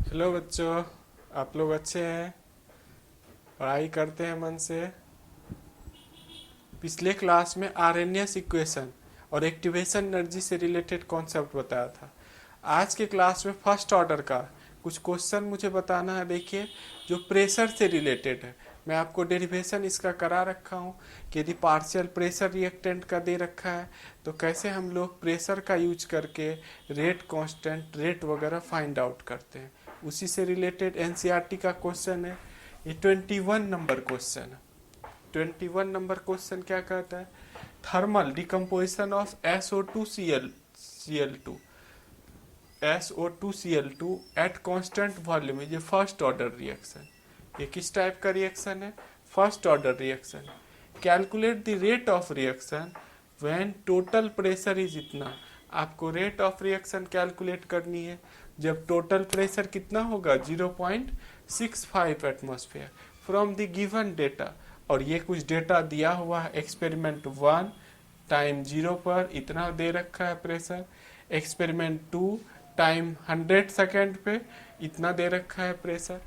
Hello बच्चों, आप लोग अच्छे हैं? पढ़ाई करते हैं मन से? पिछले क्लास में आरएनएस इक्वेशन और एक्टिवेशन एनर्जी से रिलेटेड कॉन्सेप्ट बताया था। आज के क्लास में फर्स्ट ऑर्डर का कुछ क्वेश्चन मुझे बताना है। देखिए, जो प्रेशर से रिलेटेड है। मैं आपको डेरिवेशन इसका करा रखा हूँ कि यदि पार्शियल प्रेशर रिएक्टेंट का दे रखा है तो कैसे हम लोग प्रेशर का यूज करके रेट कांस्टेंट रेट वगैरह फाइंड आउट करते हैं। उसी से रिलेटेड एनसीईआरटी का क्वेश्चन है। ये 21 नंबर क्वेश्चन है। 21 नंबर क्वेश्चन क्या कहता है? Thermal decomposition of SO2 SO2 at constant volume is a first order reaction. ये किस टाइप का रिएक्शन है? First order reaction. Calculate the rate of reaction when total pressure is इतना। आपको रेट ऑफ रिएक्शन कैलकुलेट करनी है जब total pressure कितना होगा? 0.65 atmosphere from the given data. और ये कुछ डेटा दिया हुआ है। एक्सपेरिमेंट 1 टाइम 0 पर इतना दे रखा है प्रेशर। एक्सपेरिमेंट 2 टाइम 100 सेकेंड पे इतना दे रखा है प्रेशर।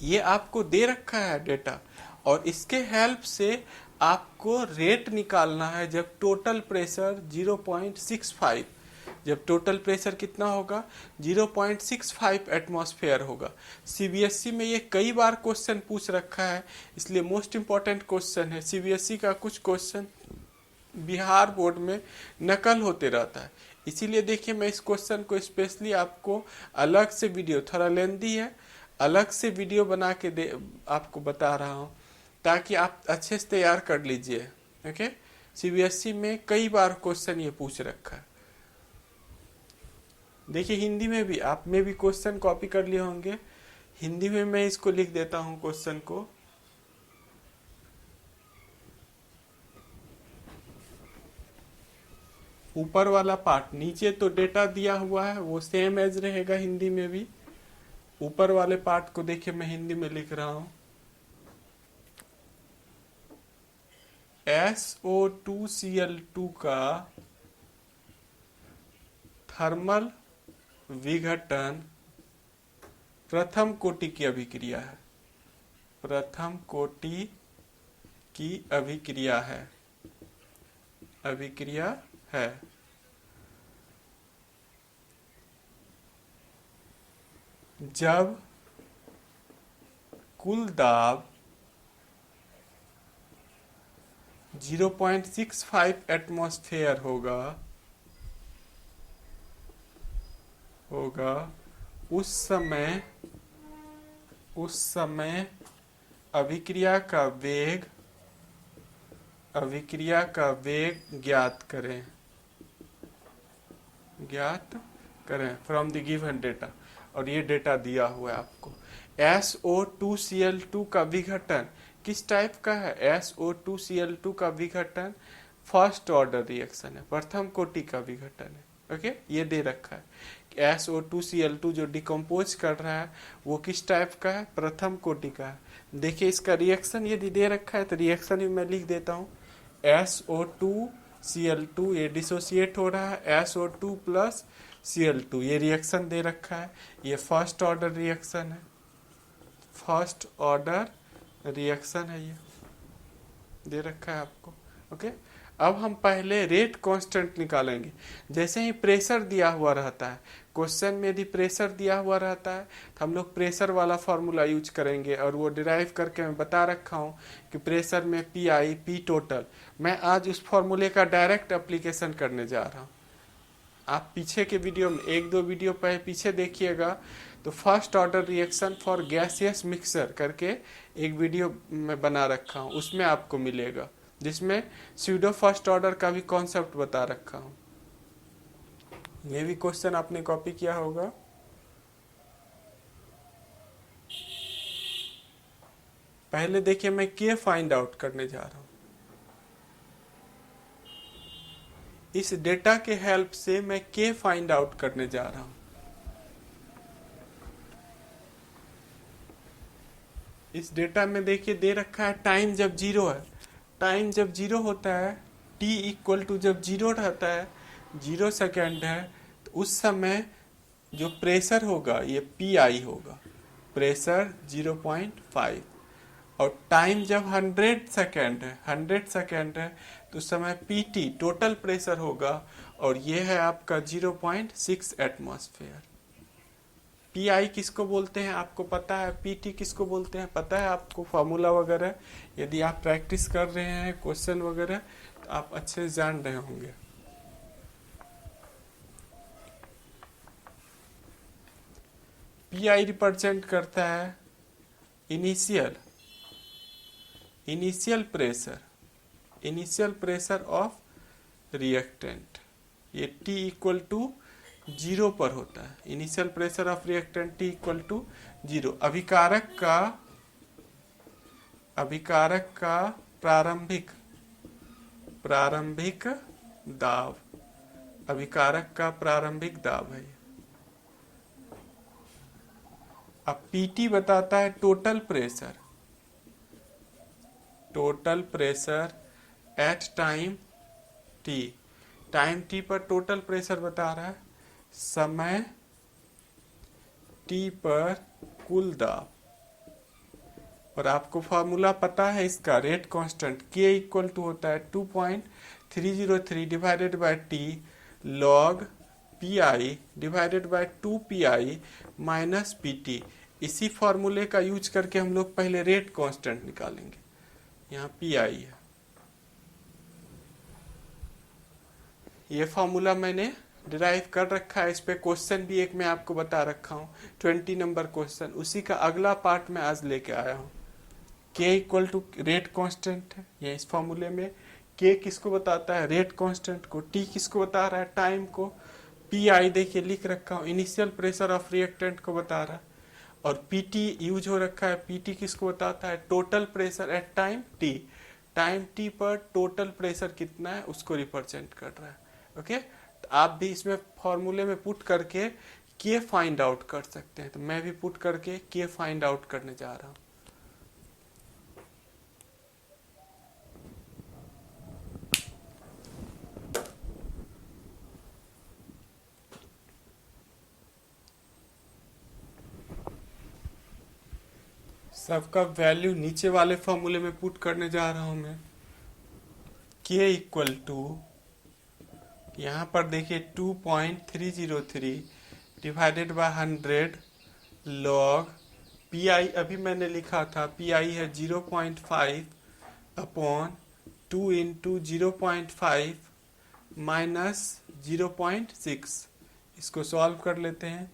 ये आपको दे रखा है डेटा, और इसके हेल्प से आपको रेट निकालना है जब टोटल प्रेशर 0.65। जब टोटल प्रेशर कितना होगा? 0.65 एटमॉस्फेयर होगा। सीबीएसई में ये कई बार क्वेश्चन पूछ रखा है, इसलिए मोस्ट इम्पॉर्टेंट क्वेश्चन है। सीबीएसई का कुछ क्वेश्चन बिहार बोर्ड में नकल होते रहता है, इसीलिए देखिए मैं इस क्वेश्चन को स्पेशली आपको अलग से वीडियो, थोड़ा लेंदी है, अलग से वीडियो बना के दे आपको बता रहा हूँ ताकि आप अच्छे से तैयार कर लीजिए। ओके, सीबीएसई में कई बार क्वेश्चन ये पूछ रखा है। देखिए हिंदी में भी आप में भी क्वेश्चन कॉपी कर लिए होंगे। हिंदी में मैं इसको लिख देता हूँ क्वेश्चन को। ऊपर वाला पार्ट, नीचे तो डेटा दिया हुआ है वो सेम एज रहेगा हिंदी में भी। ऊपर वाले पार्ट को देखिए मैं हिंदी में लिख रहा हूं। SO2Cl2 का थर्मल विघटन प्रथम कोटि की अभिक्रिया है। प्रथम कोटि की अभिक्रिया है। अभिक्रिया है। जब कुल दाब 0.65 एटमॉस्फेयर होगा उस समय अभिक्रिया का वेग ज्ञात करें फ्रॉम द गिवन डेटा। और ये डेटा दिया हुआ है आपको। SO2Cl2 का विघटन किस टाइप का है? SO2Cl2 का विघटन फर्स्ट ऑर्डर रिएक्शन है, प्रथम कोटि का विघटन है। ओके, ये दे रखा है। SO2Cl2 जो डिकम्पोज कर रहा है वो किस टाइप का है? प्रथम कोटि का है। देखिए इसका रिएक्शन यदि दे रखा है तो रिएक्शन भी मैं लिख देता हूँ। SO2Cl2 ये डिसोसिएट हो रहा है SO2 प्लस Cl2, ये रिएक्शन दे रखा है। ये फर्स्ट ऑर्डर रिएक्शन है। फर्स्ट ऑर्डर रिएक्शन है, ये दे रखा है आपको। ओके, अब हम पहले रेट कांस्टेंट निकालेंगे। जैसे ही प्रेशर दिया हुआ रहता है, क्वेश्चन में यदि प्रेशर दिया हुआ रहता है तो हम लोग प्रेशर वाला फॉर्मूला यूज करेंगे, और वो डिराइव करके मैं बता रखा हूँ कि प्रेशर में PI P टोटल। मैं आज उस फॉर्मूले का डायरेक्ट एप्लीकेशन करने जा रहा हूँ। आप पीछे के वीडियो में, एक दो वीडियो पीछे देखिएगा तो first order reaction for gaseous mixer करके एक वीडियो में बना रखा हूँ, उसमें आपको मिलेगा, जिसमें स्यूडो फर्स्ट ऑर्डर का भी कॉन्सेप्ट बता रखा हूँ। ये भी क्वेश्चन आपने कॉपी किया होगा। पहले देखिए मैं K फाइंड आउट करने जा रहा हूँ। इस डेटा के हेल्प से मैं K फाइंड आउट करने जा रहा हूं। इस डेटा में देखिए दे रखा है टाइम जब 0 है। टाइम जब 0 होता है, T इक्वल टू जब 0 रहता है, 0 सेकेंड है, तो उस समय जो प्रेशर होगा ये पी होगा, प्रेशर 0.5, और टाइम जब 100 सेकेंड है, 100 सेकेंड है, तो समय पीटी टोटल प्रेशर होगा, और ये है आपका 0.6 एटमॉस्फेयर। पीआई किसको बोलते हैं आपको पता है, पीटी किसको बोलते हैं पता है आपको, फार्मूला वगैरह यदि आप प्रैक्टिस कर रहे हैं क्वेश्चन वगैरह तो आप अच्छे से जान रहे होंगे। पीआई रिप्रेजेंट करता है इनिशियल प्रेशर ऑफ रिएक्टेंट। ये T इक्वल टू 0 पर होता है, initial pressure of reactant T equal to 0। अभिकारक का प्रारंभिक दाब, अभिकारक का प्रारंभिक दाब है। अब पीटी बताता है total pressure at time T पर टोटल प्रेशर बता रहा है, समय टी पर कुल दाब। और आपको फॉर्मूला पता है इसका, रेट कांस्टेंट के इक्वल टू होता है 2.303 divided bye T log P I divided by 2 minus P T. इसी फॉर्मूले का यूज करके हम लोग पहले रेट कांस्टेंट निकालेंगे। यहाँ पी आई है, ये फॉर्मूला मैंने डिराइव कर रखा है, इस पे क्वेश्चन भी एक मैं आपको बता रखा हूँ, 20 नंबर क्वेश्चन, उसी का अगला पार्ट मैं आज लेके आया हूँ। के इक्वल टू रेट कांस्टेंट है, ये इस फॉर्मूले में के किसको बताता है, रेट कांस्टेंट को, टी किसको बता रहा है, टाइम को, पी आई देखिए लिख रखा हूँ, इनिशियल प्रेशर ऑफ रिएक्टेंट को बता रहा है, और पीटी यूज हो रखा है, पीटी किसको बताता है, total pressure at time T पर टोटल प्रेशर कितना है उसको रिप्रेजेंट कर रहा है। ओके, तो आप भी इसमें फॉर्मूले में पुट करके के फाइंड आउट कर सकते हैं, तो मैं भी पुट करके के फाइंड आउट करने जा रहा हूं। सबका वैल्यू नीचे वाले फॉर्मूले में पुट करने जा रहा हूं मैं। के इक्वल टू, यहाँ पर देखिए 2.303 divided by 100 log P I, अभी मैंने लिखा था पी आई है 0.5 अपॉन 2 इंटू 0.5 माइनस 0.6। इसको सॉल्व कर लेते हैं।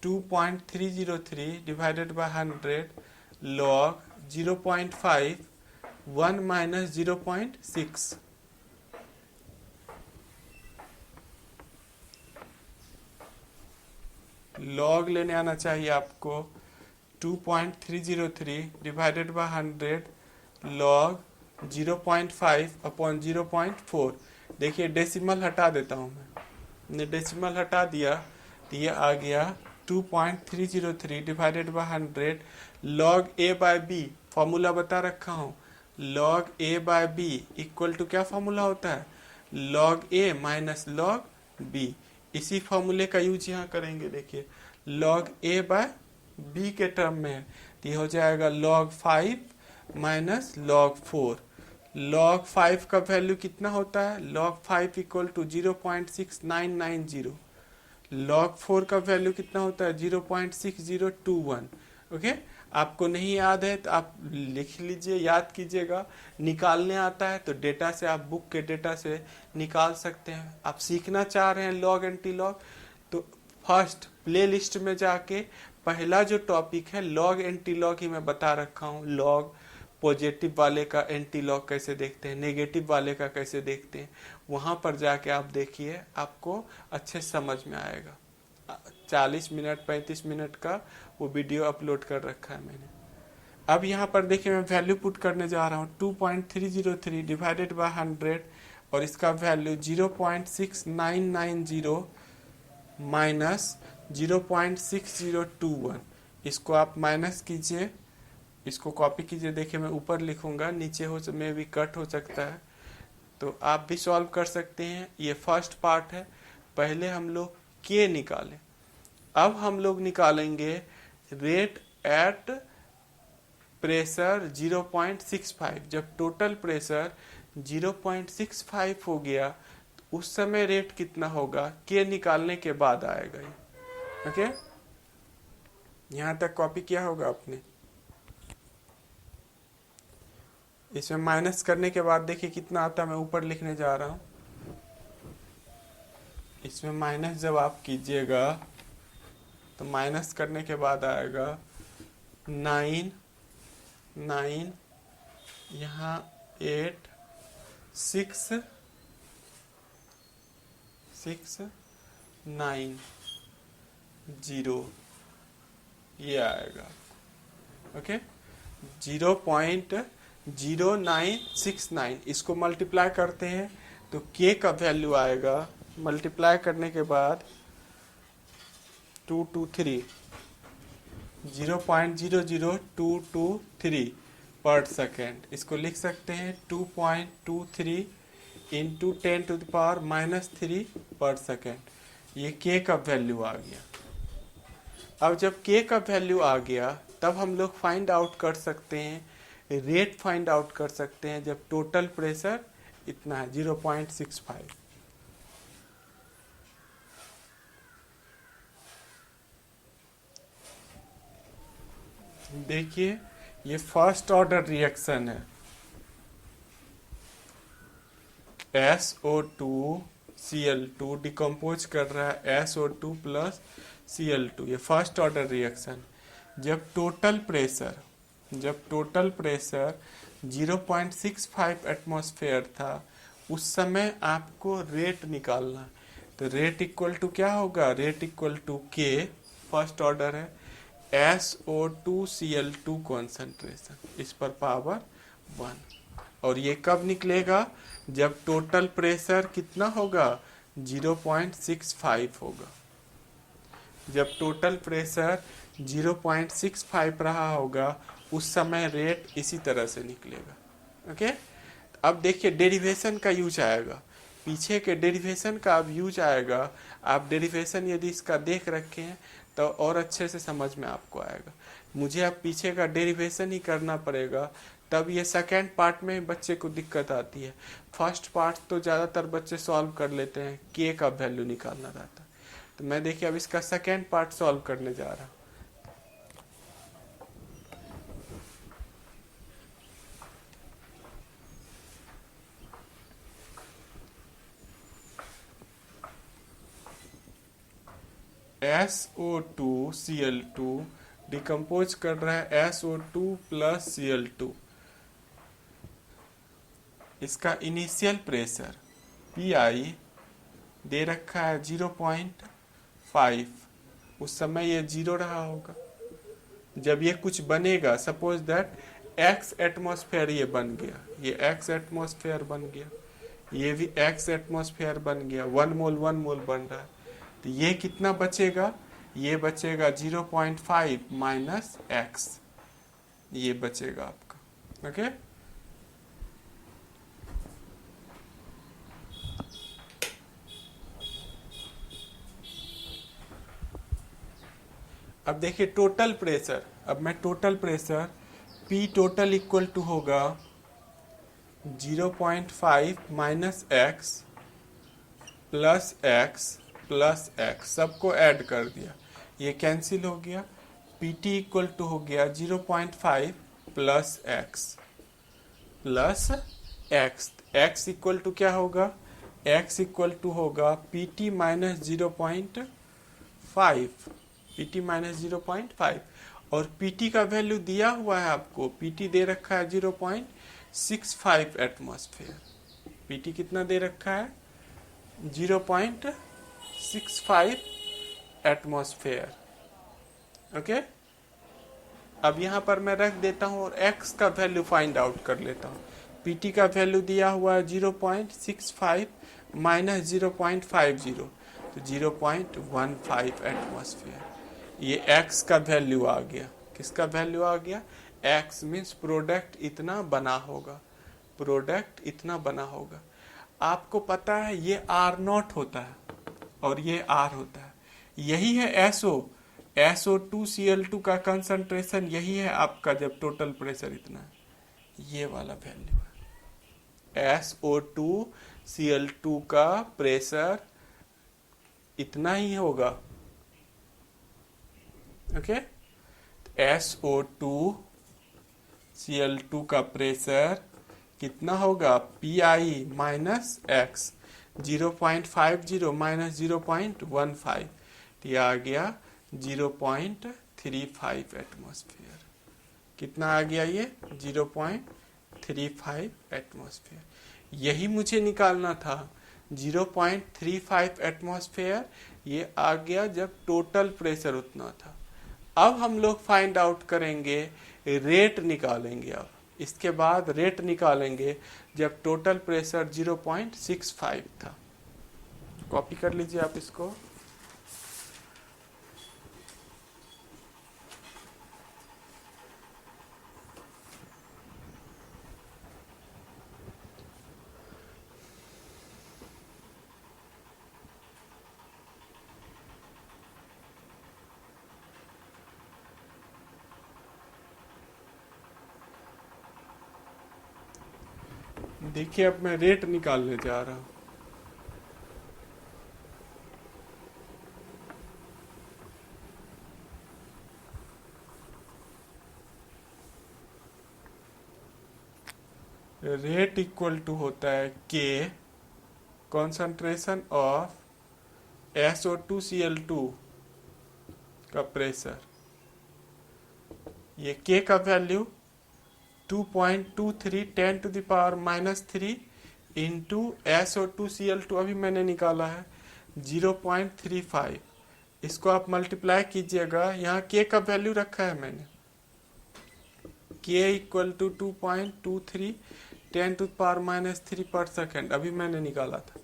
2.303 divided by 100 log 0.5 1 minus 0.6, log लेने आना चाहिए आपको। 2.303 डिवाइडेड बाय 100 लॉग 0.5 अपॉन 0.4। देखिए डेसिमल हटा देता हूँ मैं, डेसिमल हटा दिया तो ये आ गया 2.303 divided by 100 log A by B, formula बता रखा हूँ, log A by B equal to क्या फॉर्मूला होता है, log A minus log B. इसी फॉर्मूले का यूज यहाँ करेंगे। देखिए लॉग ए बाय बी के टर्म में है तो ये हो जाएगा log 5 माइनस log 4। log 5 का वैल्यू कितना होता है, log 5 इक्वल टू 0.6990। log 4 का वैल्यू कितना होता है 0.6021। ओके, आपको नहीं याद है तो आप लिख लीजिए, याद कीजिएगा। निकालने आता है तो डेटा से, आप बुक के डेटा से निकाल सकते हैं। आप सीखना चाह रहे हैं लॉग एंटी लॉग, तो फर्स्ट प्ले लिस्ट में जाके पहला जो टॉपिक है लॉग एंटी लॉग ही मैं बता रखा हूँ। लॉग पॉजिटिव वाले का एंटी लॉग कैसे देखते हैं, नेगेटिव वाले का कैसे देखते हैं, वहाँ पर जाके आप देखिए, आपको अच्छे समझ में आएगा। 40 मिनट 35 मिनट का वो वीडियो अपलोड कर रखा है मैंने। अब यहाँ पर देखिए मैं वैल्यू पुट करने जा रहा हूँ 2.303 डिवाइडेड बाय 100 और इसका वैल्यू 0.6990 माइनस 0.6021। इसको आप माइनस कीजिए, इसको कॉपी कीजिए। देखिए मैं ऊपर लिखूंगा, नीचे हो में भी कट हो सकता है, तो आप भी सॉल्व कर सकते हैं। ये फर्स्ट पार्ट है। पहले हम लोग के निकालें। अब हम लोग निकालेंगे रेट एट प्रेशर 0.65। जब टोटल प्रेशर 0.65 हो गया तो उस समय रेट कितना होगा, के निकालने के बाद आएगा ये। ओके, यहां तक कॉपी किया होगा आपने। इसमें माइनस करने के बाद देखिए कितना आता है, मैं ऊपर लिखने जा रहा हूं। इसमें माइनस जब आप कीजिएगा तो माइनस करने के बाद आएगा 9, यहाँ 8, 6, 9, 0 ये आएगा। ओके, 0.0969। इसको मल्टीप्लाई करते हैं तो के का वैल्यू आएगा, मल्टीप्लाई करने के बाद 223, 0.00223 पर सेकेंड। इसको लिख सकते हैं 2.23 इंटू 10⁻³ पर सेकेंड। ये के का वैल्यू आ गया। अब जब के का वैल्यू आ गया तब हम लोग फाइंड आउट कर सकते हैं, रेट फाइंड आउट कर सकते हैं जब टोटल प्रेशर इतना है 0.65। देखिए ये फर्स्ट ऑर्डर रिएक्शन है, SO2Cl2 डिकम्पोज कर रहा है SO2 प्लस Cl2। ये फर्स्ट ऑर्डर रिएक्शन। जब टोटल प्रेशर 0.65 एटमॉस्फेयर था उस समय आपको रेट निकालना है। तो रेट इक्वल टू क्या होगा, रेट इक्वल टू के, फर्स्ट ऑर्डर है, SO2Cl2 कॉन्सेंट्रेशन इस पर पावर 1। और ये कब निकलेगा, जब टोटल प्रेशर कितना होगा, 0.65 होगा। जब टोटल प्रेशर 0.65 रहा होगा उस समय रेट इसी तरह से निकलेगा। ओके, अब देखिए डेरिवेशन का यूज आएगा, पीछे के डेरिवेशन का अब यूज आएगा। आप डेरिवेशन यदि इसका देख रखे हैं तो और अच्छे से समझ में आपको आएगा। मुझे अब पीछे का डेरिवेशन ही करना पड़ेगा, तब ये सेकेंड पार्ट में बच्चे को दिक्कत आती है। फर्स्ट पार्ट तो ज़्यादातर बच्चे सॉल्व कर लेते हैं, के का वैल्यू निकालना रहता है। तो मैं देखिए अब इसका सेकेंड पार्ट सॉल्व करने जा रहा हूँ। SO2Cl2 डिकम्पोज कर रहा है SO2 प्लस Cl2। इसका इनिशियल प्रेशर PI दे रखा है 0.5। उस समय ये 0 रहा होगा। जब ये कुछ बनेगा, सपोज दैट X एटमॉस्फेयर ये बन गया, ये X एटमॉस्फेयर बन गया, ये भी X एटमॉस्फेयर बन गया, 1 मोल बन रहा है। तो ये कितना बचेगा, ये बचेगा 0.5 माइनस X, ये बचेगा आपका। ओके, अब देखिए टोटल प्रेशर, अब मैं total pressure P total equal to होगा 0.5 माइनस X प्लस X, सबको ऐड कर दिया, ये कैंसिल हो गया। PT इक्वल टू हो गया 0.5 प्लस X इक्वल टू क्या होगा, X इक्वल टू होगा PT माइनस 0.5, PT माइनस 0.5। और PT का वैल्यू दिया हुआ है आपको, PT दे रखा है 0.65 एटमॉस्फेयर। PT कितना दे रखा है, 0.65 एटमॉस्फेयर। ओके, अब यहाँ पर मैं रख देता हूँ और X का वैल्यू फाइंड आउट कर लेता हूँ। PT का वैल्यू दिया हुआ है 0.65 माइनस 0.50, तो 0.15 एटमॉस्फेयर। ये X का वैल्यू आ गया। किसका वैल्यू आ गया, X मीन्स प्रोडक्ट इतना बना होगा, प्रोडक्ट इतना बना होगा। आपको पता है ये R0 होता है और ये R होता है। यही है SO2Cl2 का कंसंट्रेशन, यही है आपका जब टोटल प्रेशर इतना है, ये वाला वैल्यू है। SO2Cl2 का प्रेशर इतना ही होगा, ओके। SO2Cl2 का प्रेशर कितना होगा, PI माइनस एक्स, 0.50 माइनस 0.15, ये आ गया 0.35 एटमॉस्फेयर। कितना आ गया ये, 0.35 एटमॉस्फेयर। यही मुझे निकालना था, 0.35 एटमॉस्फेयर, ये आ गया जब टोटल प्रेशर उतना था। अब हम लोग फाइंड आउट करेंगे, रेट निकालेंगे। अब इसके बाद रेट निकालेंगे जब टोटल प्रेशर 0.65 था। कॉपी कर लीजिए आप इसको। देखिए अब मैं रेट निकालने जा रहा हूं। रेट इक्वल टू होता है K कॉन्सेंट्रेशन ऑफ SO2Cl2 का प्रेशर। ये K का value 2.23 10 to the power -3 into SO2Cl2 अभी मैंने निकाला है 0.35। इसको आप मल्टीप्लाई कीजिएगा, यहाँ K का वैल्यू रखा है मैंने, K equal to 2.23 10 to the power -3 पर सेकेंड, अभी मैंने निकाला था।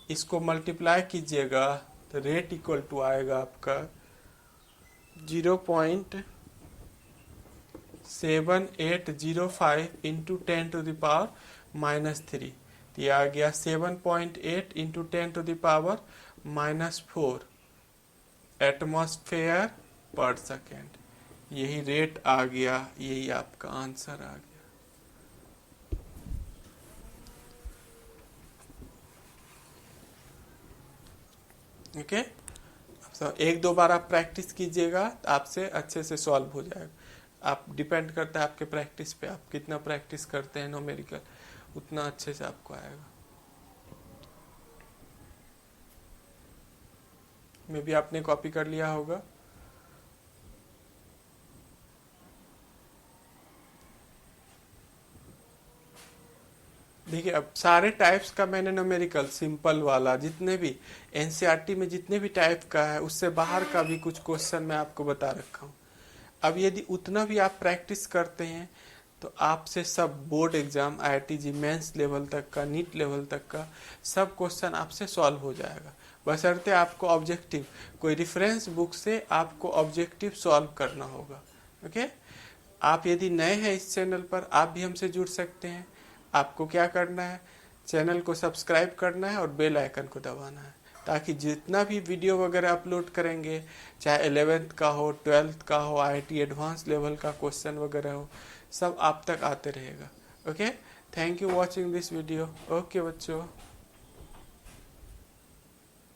इसको मल्टीप्लाई कीजिएगा तो रेट इक्वल टू आएगा आपका 0.7805 इंटू 10 टू द पावर -3, तो ये आ गया 7.8 into 10 to the power -4 atmosphere पर सेकेंड। यही रेट आ गया, यही आपका आंसर आ गया। ओके, तो एक दो बार आप प्रैक्टिस कीजिएगा तो आपसे अच्छे से सॉल्व हो जाएगा। आप डिपेंड करता है आपके प्रैक्टिस पे, आप कितना प्रैक्टिस करते हैं न्यूमेरिकल, उतना अच्छे से आपको आएगा। मे भी आपने कॉपी कर लिया होगा। देखिए अब सारे टाइप्स का मैंने न्यूमेरिकल सिंपल वाला, जितने भी एनसीईआरटी में जितने भी टाइप का है उससे बाहर का भी कुछ क्वेश्चन मैं आपको बता रखा हूँ। अब यदि उतना भी आप प्रैक्टिस करते हैं तो आपसे सब board exam, IIT mains level तक का, नीट लेवल तक का सब क्वेश्चन आपसे सॉल्व हो जाएगा। बशर्ते आपको ऑब्जेक्टिव, कोई रेफरेंस बुक से आपको ऑब्जेक्टिव सॉल्व करना होगा। ओके, आप यदि नए हैं इस चैनल पर, आप भी हमसे जुड़ सकते हैं। आपको क्या करना है, चैनल को सब्सक्राइब करना है और बेल आइकन को दबाना है, ताकि जितना भी वीडियो वगैरह अपलोड करेंगे, चाहे 11th का हो, 12th का हो, IIT एडवांस लेवल का क्वेश्चन वगैरह हो, सब आप तक आते रहेगा। Okay, thank you watching this video. Okay बच्चों।